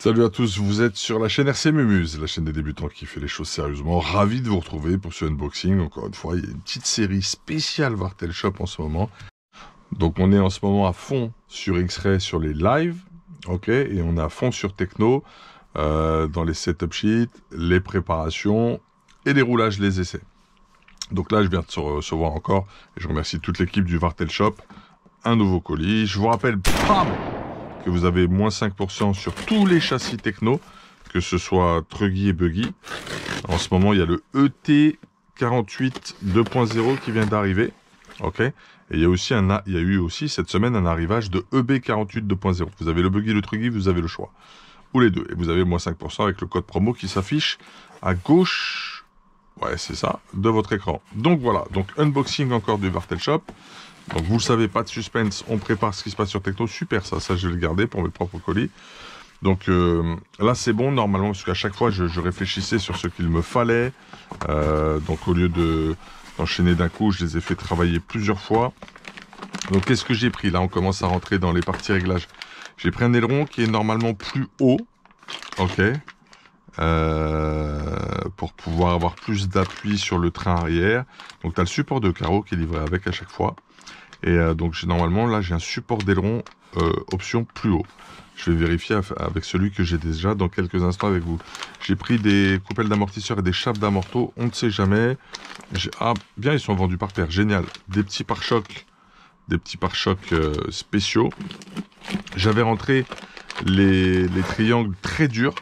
Salut à tous, vous êtes sur la chaîne RC Mumuse, la chaîne des débutants qui fait les choses sérieusement. Ravi de vous retrouver pour ce unboxing. Encore une fois, il y a une petite série spéciale Vartel Shop en ce moment. Donc on est en ce moment à fond sur X-Ray sur les lives, ok, et on est à fond sur Techno, dans les setup sheets, les préparations et les roulages, les essais. Donc là, je viens de recevoir encore, et je remercie toute l'équipe du Vartel Shop, un nouveau colis. Je vous rappelle, bam, que vous avez moins 5% sur tous les châssis Techno, que ce soit Truggy et Buggy. En ce moment, il y a le ET48 2.0 qui vient d'arriver. Ok. Et il y a eu aussi cette semaine un arrivage de EB48 2.0. Vous avez le Buggy et le Truggy, vous avez le choix. Ou les deux. Et vous avez moins 5% avec le code promo qui s'affiche à gauche. Ouais, c'est ça, de votre écran. Donc voilà. Donc unboxing encore du Vartel Shop. Donc vous le savez, pas de suspense, on prépare ce qui se passe sur Techno, super ça je vais le garder pour mes propres colis. Donc là c'est bon normalement, parce qu'à chaque fois je réfléchissais sur ce qu'il me fallait. Donc au lieu d'enchaîner d'un coup, je les ai fait travailler plusieurs fois. Donc qu'est-ce que j'ai pris? Là on commence à rentrer dans les parties réglages. J'ai pris un aileron qui est normalement plus haut, ok, pour pouvoir avoir plus d'appui sur le train arrière. Donc tu as le support de carreau qui est livré avec à chaque fois. Et donc normalement là j'ai un support d'aileron option plus haut. Je vais vérifier avec celui que j'ai déjà dans quelques instants avec vous. J'ai pris des coupelles d'amortisseurs et des chapes d'amorto, on ne sait jamais. Ah bien, ils sont vendus par paire, génial. Des petits pare-chocs, spéciaux. J'avais rentré les triangles très durs,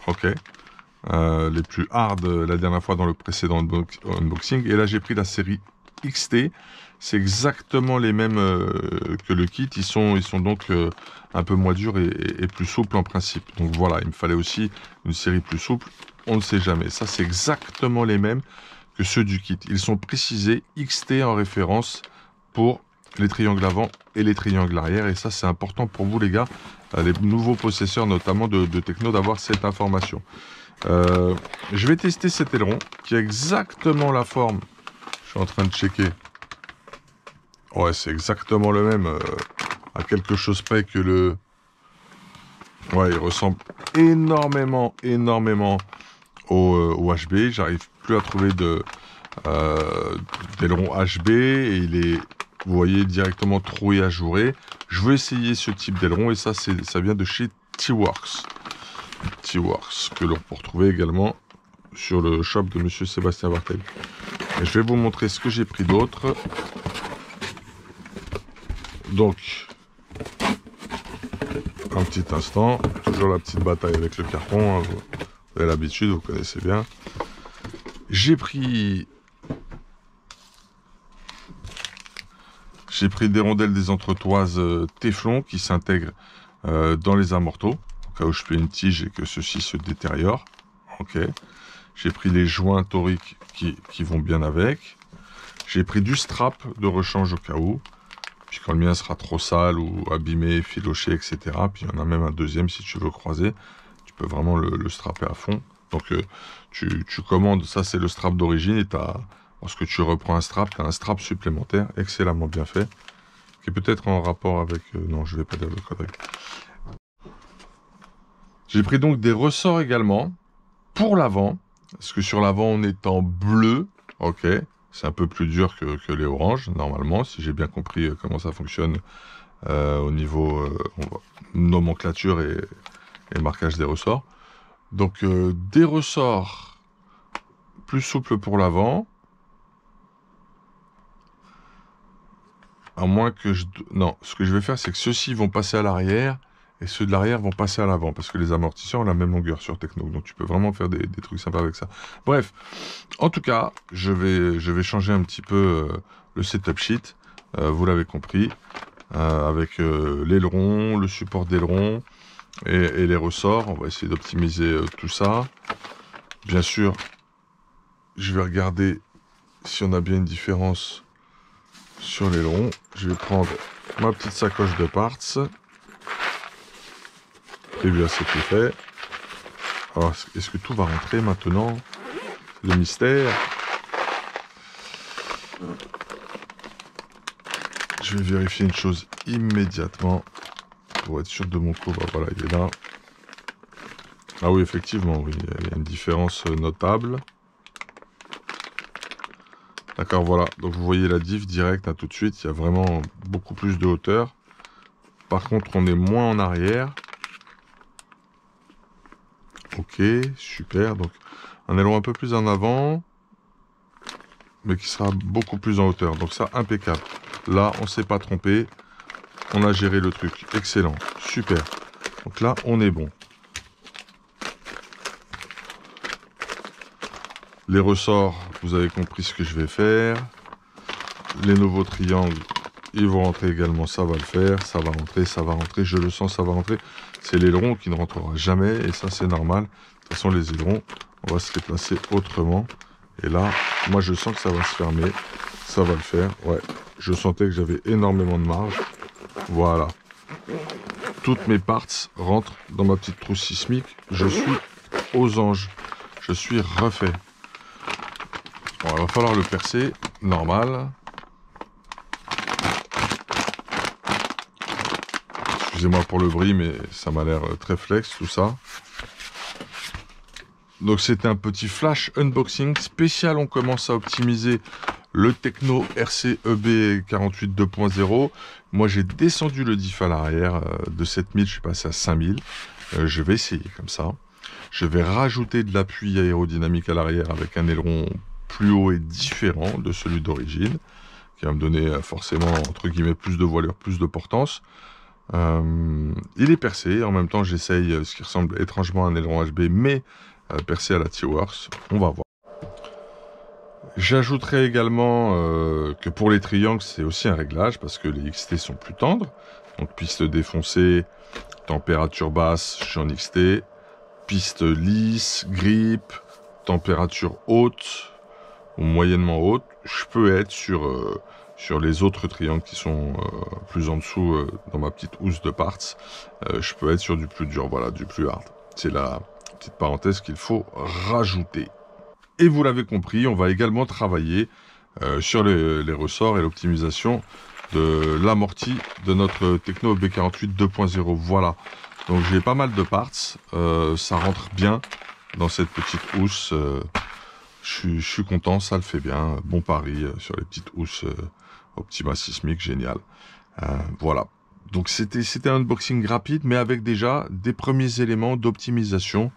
ok, les plus hard la dernière fois dans le précédent unboxing. Et là j'ai pris la série XT. C'est exactement les mêmes que le kit. Ils sont donc un peu moins durs et plus souples en principe. Donc voilà, il me fallait aussi une série plus souple. On ne sait jamais. Ça, c'est exactement les mêmes que ceux du kit. Ils sont précisés XT en référence pour les triangles avant et les triangles arrière. Et ça, c'est important pour vous, les gars, les nouveaux possesseurs, notamment de Techno, d'avoir cette information. Je vais tester cet aileron qui a exactement la forme. Je suis en train de checker. Ouais, c'est exactement le même, à quelque chose près que le... Ouais, il ressemble énormément au HB. J'arrive plus à trouver d'aileron HB et il est, vous voyez, directement troué ajouré. Je veux essayer ce type d'aileron et ça vient de chez T-Works. T-Works, que l'on peut retrouver également sur le shop de Monsieur Sébastien Vartel. Et je vais vous montrer ce que j'ai pris d'autre. Donc, un petit instant, toujours la petite bataille avec le carton, hein, vous avez l'habitude, vous connaissez bien. J'ai pris des rondelles des entretoises Téflon qui s'intègrent dans les amortos, au cas où je fais une tige et que ceci se détériore. Ok. J'ai pris les joints toriques qui vont bien avec. J'ai pris du strap de rechange au cas où. Puis quand le mien sera trop sale ou abîmé, filoché, etc. Puis il y en a même un deuxième si tu veux croiser. Tu peux vraiment le strapper à fond. Donc tu commandes, ça c'est le strap d'origine. Et lorsque tu reprends un strap, tu as un strap supplémentaire, excellemment bien fait. Qui est peut-être en rapport avec... non, je vais pas dire le code. J'ai pris donc des ressorts également pour l'avant. Parce que sur l'avant on est en bleu. Ok. C'est un peu plus dur que les oranges, normalement, si j'ai bien compris comment ça fonctionne au niveau nomenclature et marquage des ressorts. Donc, des ressorts plus souples pour l'avant. À moins que je... Non, ce que je vais faire, c'est que ceux-ci vont passer à l'arrière et ceux de l'arrière vont passer à l'avant, parce que les amortisseurs ont la même longueur sur Techno, donc tu peux vraiment faire des trucs sympas avec ça. Bref, en tout cas, je vais changer un petit peu le setup sheet, vous l'avez compris, avec l'aileron, le support d'aileron et les ressorts. On va essayer d'optimiser tout ça. Bien sûr, je vais regarder si on a bien une différence sur l'aileron. Je vais prendre ma petite sacoche de parts. Et bien c'est tout fait. Alors est-ce que tout va rentrer maintenant? Le mystère. Je vais vérifier une chose immédiatement pour être sûr de mon coup. Bah, voilà, il est là. Ah oui, effectivement, oui, il y a une différence notable. D'accord, voilà. Donc vous voyez la diff directe, tout de suite. Il y a vraiment beaucoup plus de hauteur. Par contre, on est moins en arrière. Ok, super. Donc un aileron un peu plus en avant, mais qui sera beaucoup plus en hauteur. Donc ça, impeccable. Là, on s'est pas trompé. On a géré le truc. Excellent. Super. Donc là, on est bon. Les ressorts, vous avez compris ce que je vais faire. Les nouveaux triangles, ils vont rentrer également. Ça va le faire. Ça va rentrer, ça va rentrer. Je le sens, ça va rentrer. C'est l'aileron qui ne rentrera jamais. Et ça, c'est normal. De toute façon, les ailerons, on va se les placer autrement. Et là, moi, je sens que ça va se fermer. Ça va le faire. Ouais, je sentais que j'avais énormément de marge. Voilà. Toutes mes parts rentrent dans ma petite trousse sismique. Je suis aux anges. Je suis refait. Bon, il va falloir le percer. Normal. Excusez-moi pour le bruit, mais ça m'a l'air très flex, tout ça. Donc c'était un petit flash unboxing spécial. On commence à optimiser le Techno RCEB 48 2.0. Moi j'ai descendu le diff à l'arrière de 7000, je suis passé à 5000. Je vais essayer comme ça. Je vais rajouter de l'appui aérodynamique à l'arrière avec un aileron plus haut et différent de celui d'origine, qui va me donner forcément entre guillemets plus de voilure, plus de portance. Il est percé, en même temps j'essaye ce qui ressemble étrangement à un aileron HB, mais percé à la T-Works. On va voir. J'ajouterai également que pour les triangles, c'est aussi un réglage parce que les XT sont plus tendres. Donc piste défoncée, température basse, je suis en XT. Piste lisse, grip, température haute ou moyennement haute. Je peux être sur les autres triangles qui sont plus en dessous dans ma petite housse de parts. Je peux être sur du plus dur, voilà, du plus hard. C'est la petite parenthèse qu'il faut rajouter. Et vous l'avez compris, on va également travailler sur les ressorts et l'optimisation de l'amorti de notre Techno B48 2.0. Voilà, donc j'ai pas mal de parts, ça rentre bien dans cette petite housse. Je suis content, ça le fait bien. Bon pari sur les petites housses Optima Sismic, génial. Voilà. Donc c'était un unboxing rapide, mais avec déjà des premiers éléments d'optimisation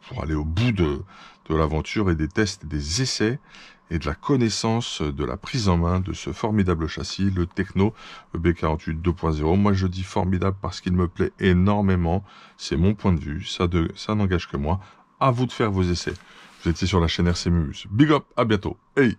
pour aller au bout de l'aventure et des tests, des essais et de la connaissance de la prise en main de ce formidable châssis, le Techno B48 2.0. Moi je dis formidable parce qu'il me plaît énormément. C'est mon point de vue, ça n'engage que moi. À vous de faire vos essais. Vous étiez sur la chaîne RC Mumus. Big up, à bientôt. Hey!